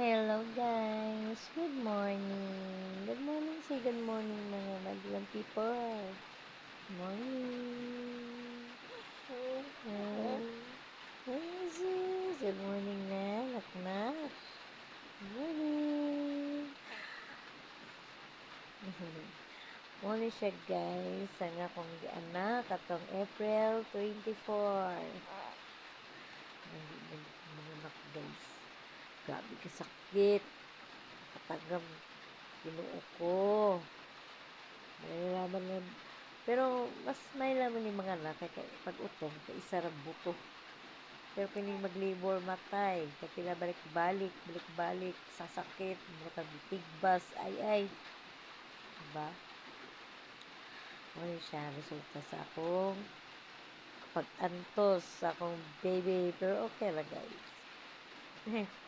Hello guys! Good morning! Good morning, say good morning mga madlang people. Good morning! Hey sis! Good morning na, naknak. Good morning! Morning siya guys, ang akong anak atong April 24. Mga anak guys. Grabe kasakit. Katagam. Ginoo ko. Malalaman mo. Pero, mas may laman ni mga anak kay pag utong, kay isa ra buto. Pero kining mag-labor matay, kay pila balik-balik, sasakit, mga tigbas, ay. Diba? Ano siya, resulta sa akong pag-antos sa akong baby. Pero okay lang guys.